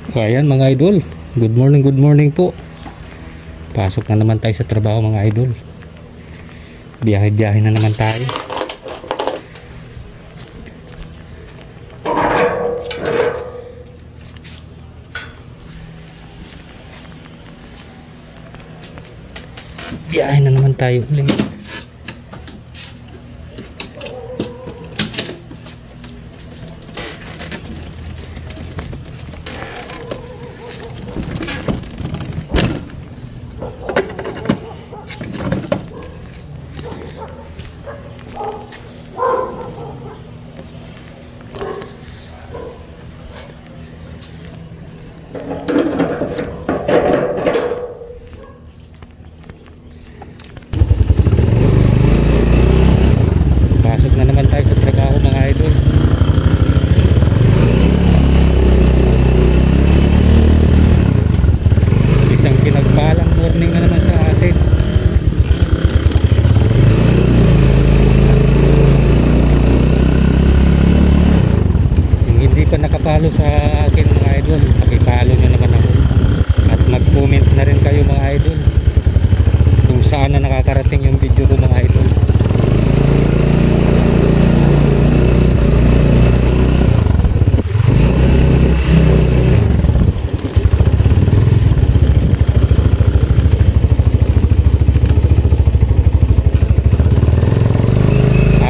O ayan mga idol, good morning po. Pasok na naman tayo sa trabaho mga idol. Biyahe na naman tayo. Biyahe na naman tayo ulit. Pasok na naman tayo sa trabaho mga idol. Isang pinagpalang morning na naman sa atin. Yung hindi pa nakapalo sa akin mga idol, pakipalo nyo naman ako. At mag-comment na rin kayo mga idol kung saan na nakakarating yung video ko mga idol.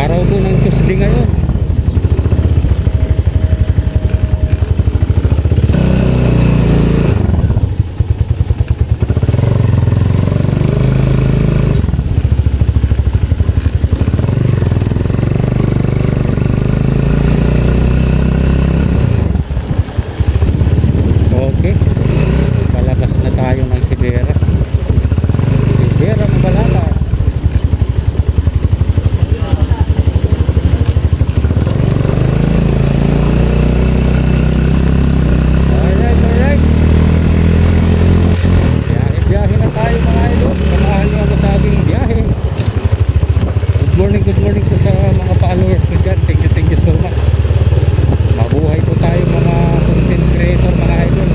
Araw po ng Tuesday ngayon. Okay, palabas na tayo ng Sibera Mabalapan. Alright, biyahe na tayo mga idol. Samahan niyo ako sa aking biyahe. Good morning po sa mga followers ko dyan. Thank you so much. Mabuhay po tayo mga content creator mga idol.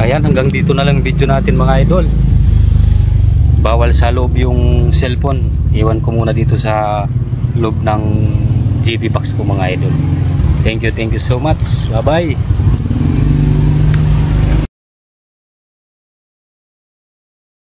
Ayan, hanggang dito na lang video natin mga idol. Bawal sa loob yung cellphone. Iwan ko muna dito sa loob ng GB box ko mga idol. Thank you so much. Bye bye.